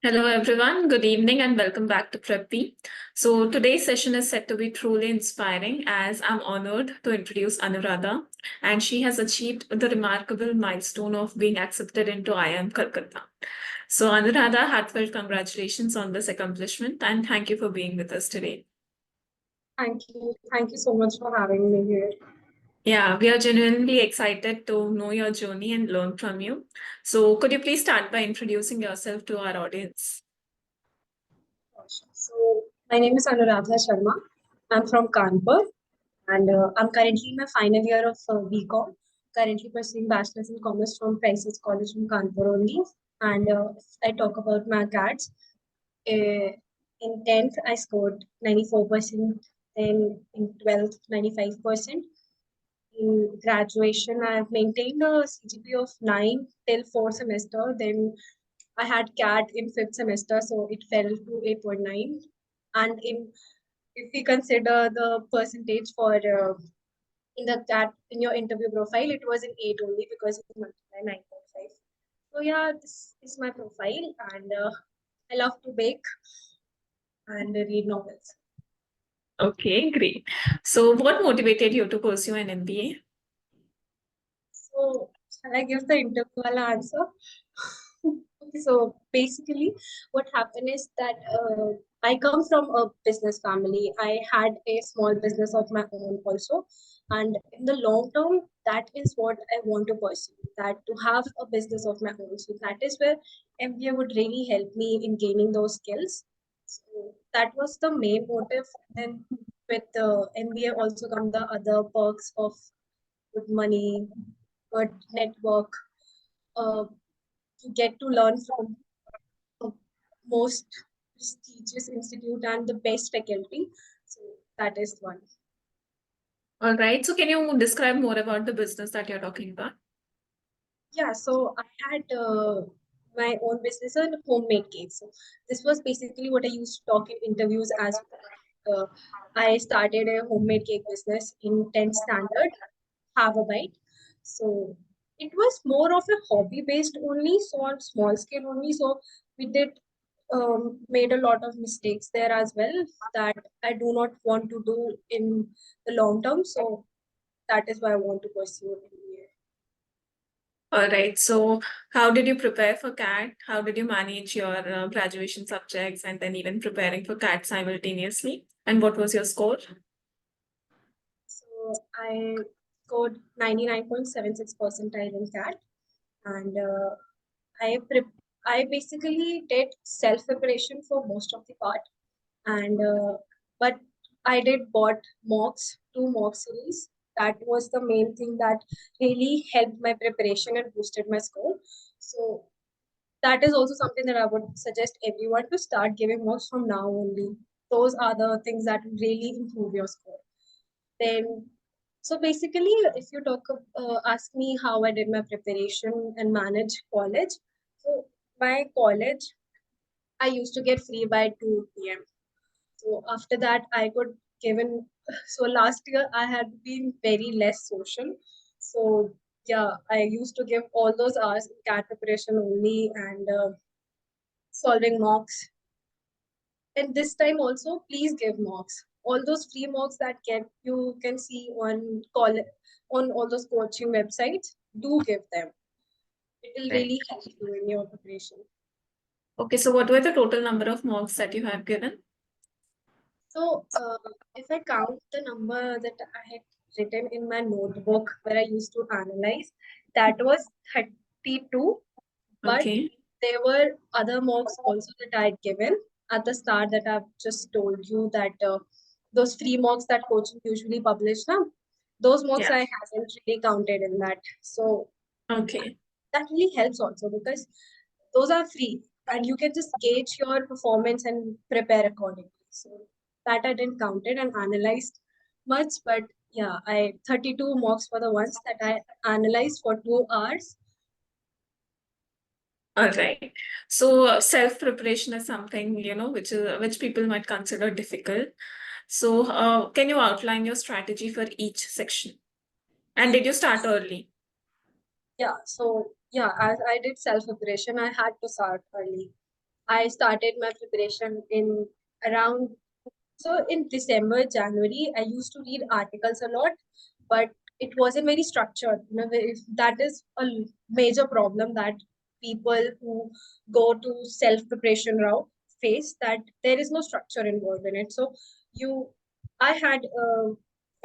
Hello, everyone. Good evening and welcome back to PrepBee. So today's session is set to be truly inspiring as I'm honored to introduce Anuradha, and she has achieved the remarkable milestone of being accepted into IIM Calcutta. So Anuradha, heartfelt congratulations on this accomplishment and thank you for being with us today. Thank you. Thank you so much for having me here. Yeah, we are genuinely excited to know your journey and learn from you. So could you please start by introducing yourself to our audience? So, my name is Anuradha Sharma. I'm from Kanpur and I'm currently in my final year of BCom. Currently pursuing Bachelor's in Commerce from Prices College in Kanpur only. And if I talk about my CATs, in 10th I scored 94%, then in 12th 95%. In graduation, I've maintained a CGPA of 9 till 4th semester. Then I had CAT in 5th semester, so it fell to 8.9. And if we consider the percentage for in the CAT in your interview profile, it was in 8 only because it multiplied 9.5. So yeah, this is my profile, and I love to bake and read novels. Okay, great. So what motivated you to pursue an MBA? So shall I give the interview answer? Okay, so basically, what happened is that I come from a business family. I had a small business of my own also, and in the long term, that is what I want to pursue. That to have a business of my own. So that is where MBA would really help me in gaining those skills. So that was the main motive. Then with the MBA also come the other perks of good money, good network. Uh, you get to learn from the most prestigious institute and the best faculty. So that is one. All right. So can you describe more about the business that you're talking about? Yeah, so I had my own business and homemade cakes. So this was basically what I used to talk in interviews as well. I started a homemade cake business in 10th standard, have a bite. So it was more of a hobby based only, so on small scale only. So we did made a lot of mistakes there as well that I do not want to do in the long term. So that is why I want to pursue MBA. All right. So how did you prepare for CAT? How did you manage your graduation subjects and then even preparing for CAT simultaneously? And what was your score? So I scored 99.76 percentile in CAT, and I pre- I basically did self preparation for most of the part, and but I did bought mocks, two mock series. That was the main thing that really helped my preparation and boosted my score. So that is also something that I would suggest everyone to start giving mocks from now only. Those are the things that will really improve your score. Then, so basically, if you ask me how I did my preparation and manage college. So my college, I used to get free by 2 p.m. So after that, I could given. So last year, I had been very less social. So yeah, I used to give all those hours in CAT preparation only and solving mocks. And this time also, please give mocks. All those free mocks that you can see on on all those coaching websites, do give them. It will Right. really help you in your preparation. Okay. So what were the total number of mocks that you have given? So, if I count the number that I had written in my notebook where I used to analyze, that was 32. But Okay. there were other mocks also that I had given at the start that I've just told you that those free mocks that coaching usually publish now, those mocks Yeah. I haven't really counted in that. So Okay. that really helps also because those are free and you can just gauge your performance and prepare accordingly. So that I didn't count it and analyzed much, but yeah, I 32 mocks for the ones that I analyzed for 2 hours. All right. So self preparation is something, which people might consider difficult. So can you outline your strategy for each section? And did you start early? Yeah, so yeah, as I did self preparation, I had to start early. I started my preparation in around, so in December, January, I used to read articles a lot, but it wasn't very structured. You know, that is a major problem that people who go to self-preparation route face, that there is no structure involved in it. So I had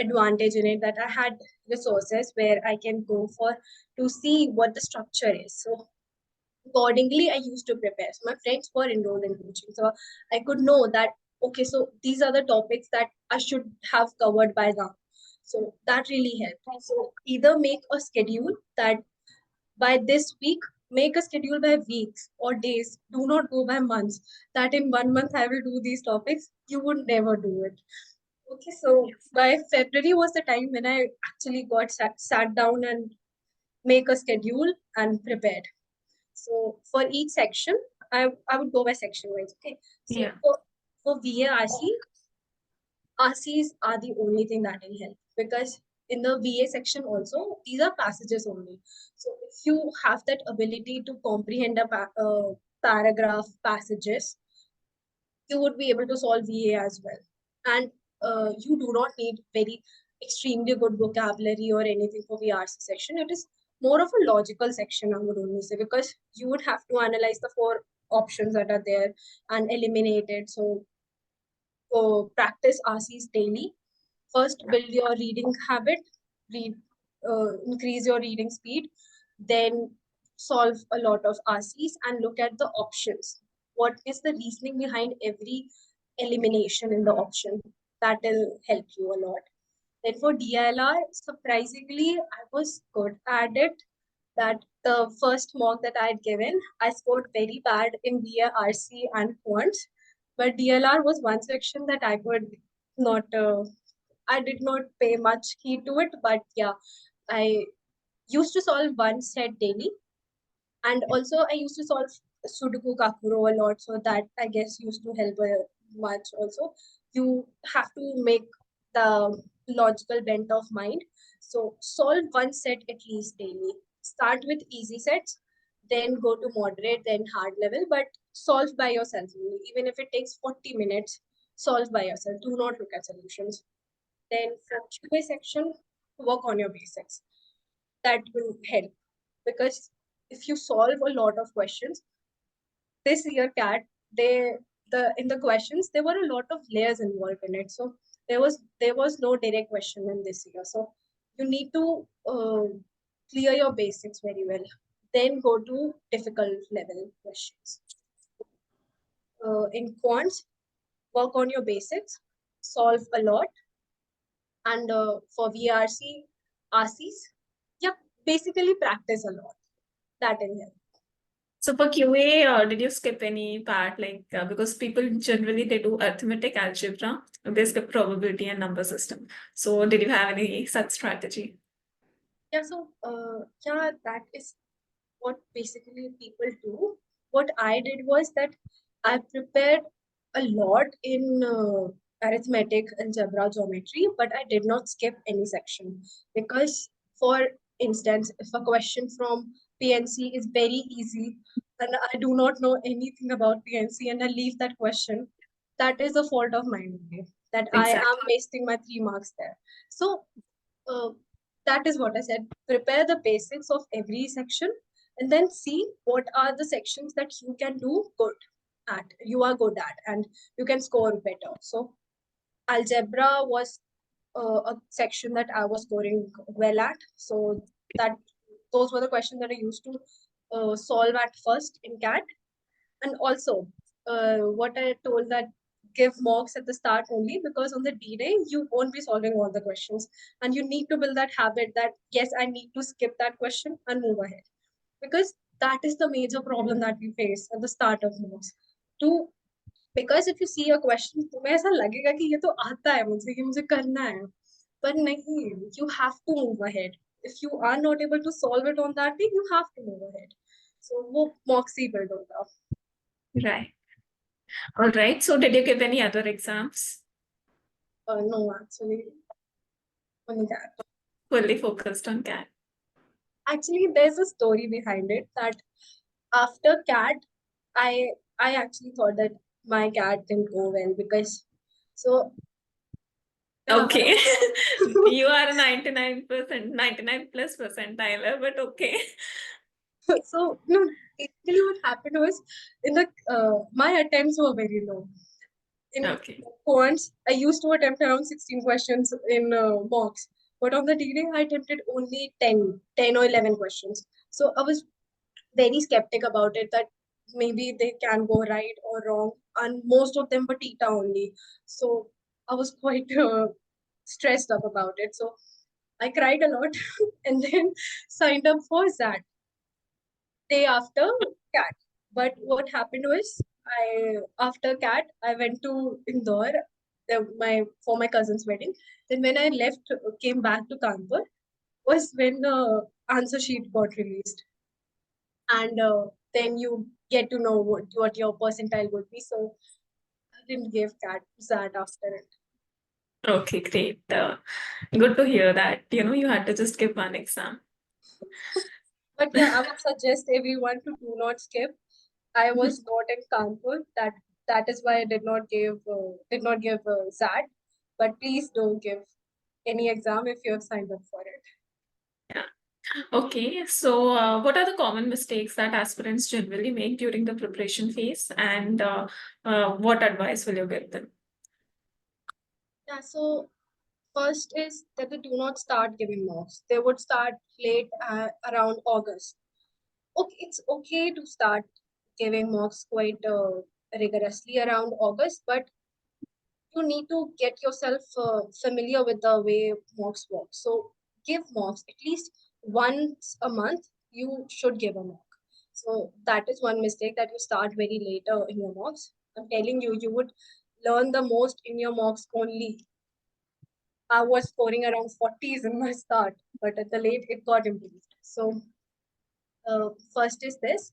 advantage in it that I had resources where I can go for to see what the structure is. So accordingly, I used to prepare. So my friends were enrolled in coaching, so I could know that okay, so these are the topics that I should have covered by now. So that really helped. So either make a schedule that by this week, make a schedule by weeks or days. Do not go by months. That in 1 month I will do these topics. You would never do it. Okay, so by February was the time when I actually got sat down and make a schedule and prepared. So for each section, I would go by section wise. Okay. So Yeah. for VA RCs are the only thing that will help, because in the VA section also, these are passages only. So if you have that ability to comprehend a paragraph passages, you would be able to solve VA as well. And you do not need very extremely good vocabulary or anything for VRC section. It is more of a logical section, I would only say, because you would have to analyze the four options that are there and eliminate it. So practice RCs daily. First, build your reading habit, read, increase your reading speed, then solve a lot of RCs and look at the options. What is the reasoning behind every elimination in the option? That will help you a lot. Then for DLR, surprisingly, I was good at it. That the first mock that I had given, I scored very bad in BA, RC, and quants. But DLR was one section that I could not, I did not pay much heed to it. But yeah, I used to solve one set daily. And also, I used to solve Sudoku Kakuro a lot. So that I guess used to help much also. You have to make the logical bent of mind. So solve one set at least daily. Start with easy sets, then go to moderate, then hard level, but solve by yourself only. Even if it takes 40 minutes, solve by yourself. Do not look at solutions. Then for QA section, work on your basics. That will help, because if you solve a lot of questions, this year CAT, they the in the questions there were a lot of layers involved in it. So there was no direct question in this year. So you need to clear your basics very well. Then go to difficult level questions. In quants, work on your basics, solve a lot, and for VRC, RCs, yeah, basically practice a lot. That will help. So for QA, did you skip any part? Like because people generally they do arithmetic, algebra, they skip probability and number system. So did you have any such strategy? Yeah, so yeah, that is what basically people do. What I did was that I prepared a lot in arithmetic, algebra, geometry, but I did not skip any section, because, for instance, if a question from PNC is very easy and I do not know anything about PNC and I leave that question, that is a fault of mine only, that I am Exactly. wasting my 3 marks there. So uh, that is what I said. Prepare the basics of every section and then see what are the sections that you can do good at, you are good at, and you can score better. So algebra was a section that I was scoring well at. So that those were the questions that I used to solve at first in CAT. And also, what I told, that give mocks at the start only, because on the D day you won't be solving all the questions, and you need to build that habit that yes, I need to skip that question and move ahead, because that is the major problem that we face at the start of mocks. To Because if you see a question, तुम्हें ऐसा लगेगा कि ये तो आता है मुझे, ये मुझे करना है, पर नहीं, you have to move ahead. If you are not able to solve it on that day, you have to move ahead. So वो mocks ही build होगा. Right. All right. So did you give any other exams? No, actually, only that. Fully focused on CAT. Actually, there's a story behind it, that after CAT, I I actually thought that my CAT didn't go well because so Okay. You are a 99%, 99 plus percentile, but okay. so no, basically what happened was in the my attempts were very low. In Okay. once I used to attempt around 16 questions in mocks, but on the D-Day I attempted only 10 or 11 questions. So I was very skeptic about it that maybe they can go right or wrong, and most of them were Tita only. So I was quite stressed up about it. So I cried a lot and then signed up for that day after CAT. But what happened was, I after CAT, I went to Indore, for my cousin's wedding. Then when I left, came back to Kanpur, was when the answer sheet got released, and then you get to know what your percentile would be. So I didn't give CAT that after it. Okay, great. Good to hear that, you had to just give one exam. But yeah, I would suggest everyone to do not skip. I was not in Kanpur. That is why I did not give SAT. But please don't give any exam if you have signed up for it. Yeah. Okay, so what are the common mistakes that aspirants generally make during the preparation phase, and what advice will you give them? Yeah. So first is that they do not start giving mocks. They would start late around August. Okay, it's okay to start giving mocks quite rigorously around August, but you need to get yourself familiar with the way mocks work. So give mocks at least once a month. You should give a mock. So that is one mistake, that you start very later in your mocks. I'm telling you, you would learn the most in your mocks only. I was scoring around 40s in my start, but at the late it got improved. So first is this,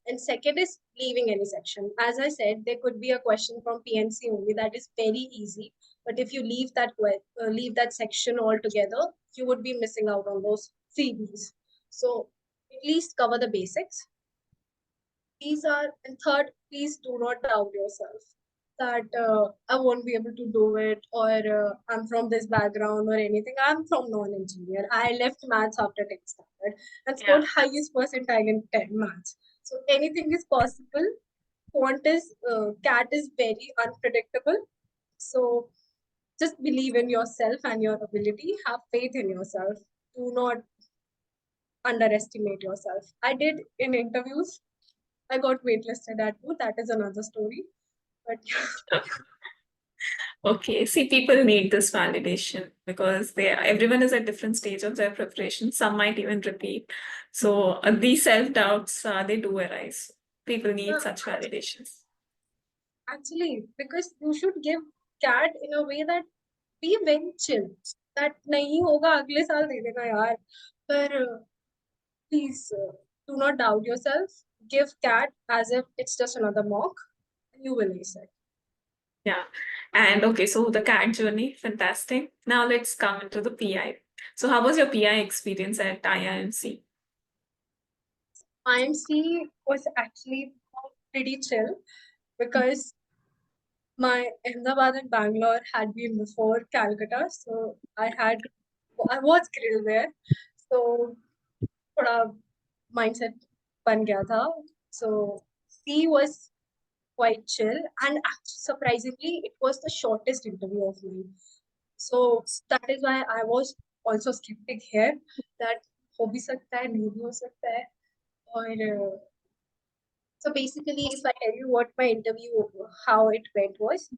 and second is leaving any section. As I said, there could be a question from PNC only that is very easy, but if you leave that section altogether, you would be missing out on those freebies. So at least cover the basics. These are, and third, please do not doubt yourself that I won't be able to do it, or I'm from this background or anything. I'm from non-engineer. I left maths after 10th standard and Yeah. scored highest percentile in 10 maths. So anything is possible. CAT is very unpredictable. So just believe in yourself and your ability. Have faith in yourself. Do not underestimate yourself. I did in interviews. I got waitlisted at two. That is another story. But Okay, see, people need this validation because everyone is at different stage of their preparation. Some might even repeat. So these self-doubts, they do arise. People need such validations. actually, because you should give CAT in a way that be very chill. That नहीं होगा अगले साल दे देना यार. पर please do not doubt yourself. Give CAT as if it's just another mock, and you will ace it. Yeah. And okay, so the CAT journey, fantastic. Now let's come into the PI. So how was your PI experience at IIMC? IMC was actually pretty chill because my Ahmedabad and Bangalore had been before Calcutta, so I was grilled there. So थोड़ा mindset बन गया था. So C was quite chill, and surprisingly, it was the shortest interview of mine. So that is why I was also skeptic here that हो भी सकता है, नहीं भी हो सकता है. और so basically, if I tell you what my interview, how it went was,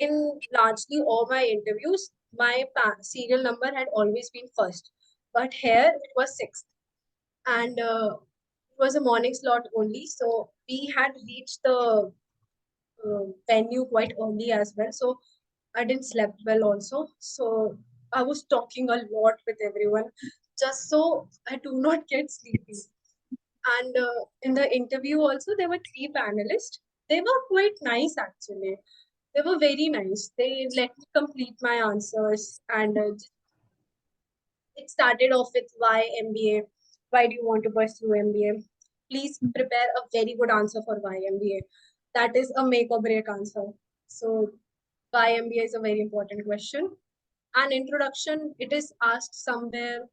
in largely all my interviews, my serial number had always been first, but here it was sixth, and it was a morning slot only. So we had reached the venue quite early as well. So I didn't slept well also. So I was talking a lot with everyone just so I do not get sleepy. And in the interview also, there were three panelists. They were quite nice actually. They were very nice. They let me complete my answers, and it started off with why MBA? Why do you want to pursue MBA? please prepare a very good answer for why MBA. That is a make or break answer. So why MBA is a very important question. An introduction, it is asked somewhere.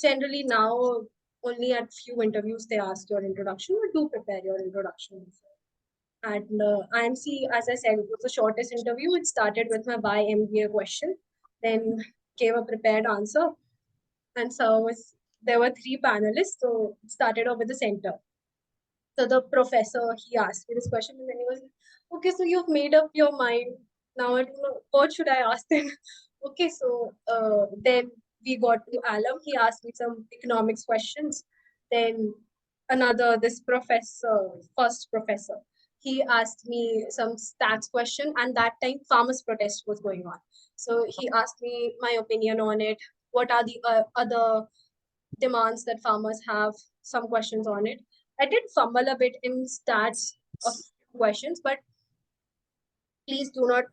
Generally now, only at few interviews they ask your introduction, but do prepare your introduction. And IMC, as I said, it was the shortest interview. It started with my why MBA question, then gave a prepared answer. And so there were three panelists, so it started off with the center. So the professor, he asked me this question, and then he was like, okay, so you've made up your mind. Now I don't know, what should I ask them? Okay, so then we got to Alam. He asked me some economics questions. Then this professor, first professor, he asked me some stats question, and that time farmers protest was going on. So he asked me my opinion on it. What are the other demands that farmers have? Some questions on it. I did fumble a bit in stats of questions, but please do not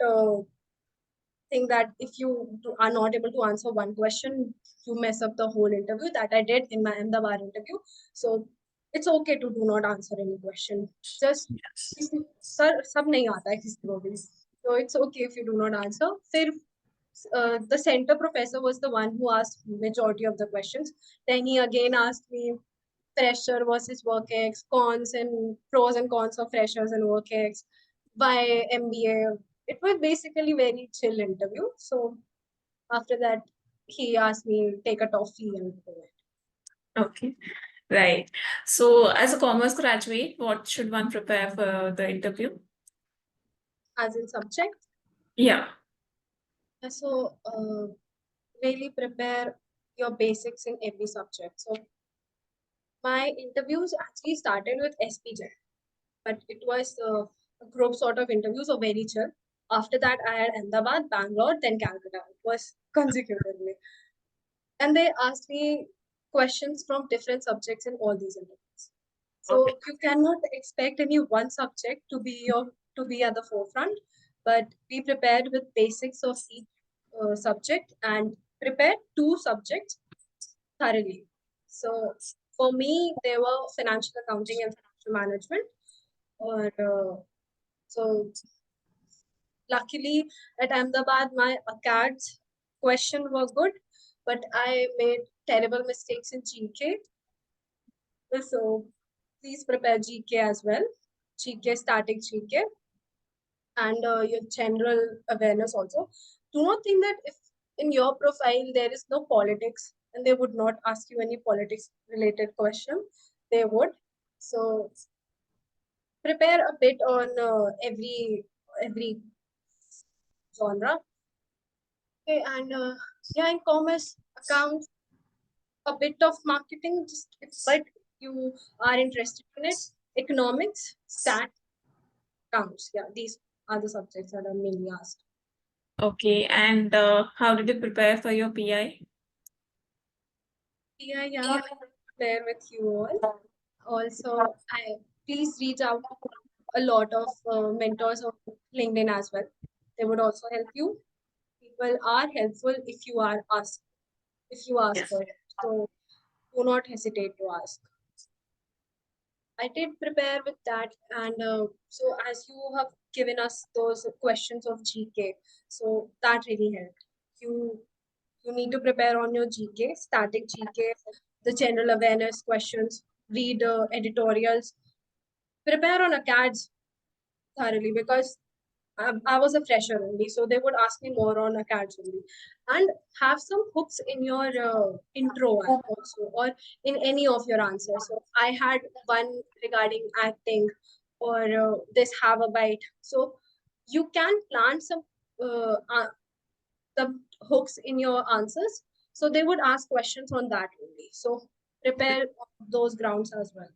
think that if you are not able to answer one question, you mess up the whole interview. That I did in my Ahmedabad interview. So it's okay to do not answer any question. Just, sir, sab nahi aata hai kisi ko bhi. So it's okay if you do not answer. The center professor was the one who asked majority of the questions. Then he again asked me fresher versus work ex, cons and pros and cons of freshers and work ex, why MBA. It was basically very chill interview. So after that, he asked me take a toffee and go it. Okay, right. So, as a commerce graduate, what should one prepare for the interview? As in subject. Yeah. So really prepare your basics in every subject. So my interviews actually started with SPJ, but it was a group sort of interview, so very chill. After that, I had Ahmedabad, Bangalore, then Calcutta. It was consecutively. And they asked me questions from different subjects in all these interviews. So Okay. you cannot expect any one subject to be at the forefront, but be prepared with basics of each subject and prepare two subjects thoroughly. So for me, they were financial accounting and financial management. Or so luckily at Ahmedabad, my CAT's question were good, but I made terrible mistakes in GK. So please prepare GK as well. GK, static GK, and your general awareness also. Do not think that if in your profile there is no politics and they would not ask you any politics related question, they would. So prepare a bit on every genre. Okay, and yeah, in commerce, accounts, a bit of marketing, just but you are interested in it. Economics, stat, counts. Yeah, these are the subjects that are mainly asked. Okay, and how did you prepare for your PI? Yeah, yeah, there with you all. Also, please reach out a lot of mentors on LinkedIn as well. They would also help you. People are helpful if you are asked, if you ask Yes. for it. So do not hesitate to ask. I did prepare with that, and so as you have given us those questions of GK, so that really helped. You need to prepare on your GK, static GK, the general awareness questions, read editorials, prepare on ACADS thoroughly because I was a fresher only, so they would ask me more on ACADS only. And have some hooks in your intro also, or in any of your answers. So I had one regarding acting or this have a bite. So you can plan some hooks in your answers. So they would ask questions on that only. So prepare on those grounds as well.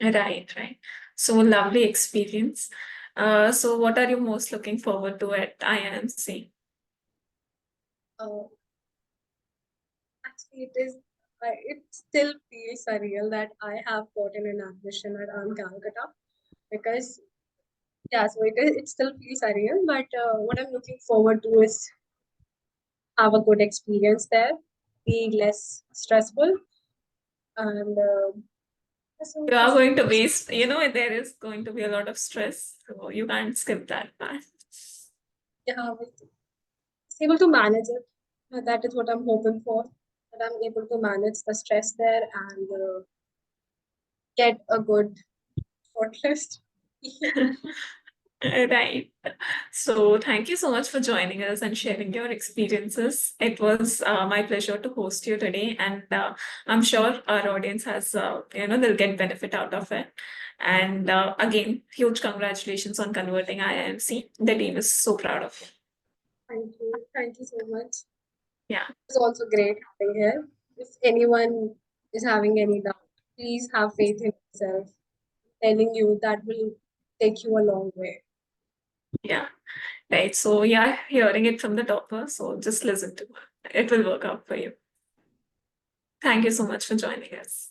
Right, right. So lovely experience. So what are you most looking forward to at IIMC? Uh, Actually, it still feels surreal that I have gotten an admission at IIM Calcutta because yeah, so it still feels surreal. But what I'm looking forward to is have a good experience there, be less stressful, and So You are this going to waste, there is going to be a lot of stress, so you can't skip that part. yeah, it's able to manage it. That is what I'm hoping for. That I'm able to manage the stress there and get a good shortlist. Right. So thank you so much for joining us and sharing your experiences. It was my pleasure to host you today, and I'm sure our audience has, they'll get benefit out of it. And again, huge congratulations on converting IIMC. The team is so proud of you. Thank you. Thank you so much. Yeah. It's also great having here. If anyone is having any doubt, please have faith in yourself. Telling you that will take you a long way. Yeah. Right. So yeah, hearing it from the topper. So just listen to it. It will work out for you. Thank you so much for joining us.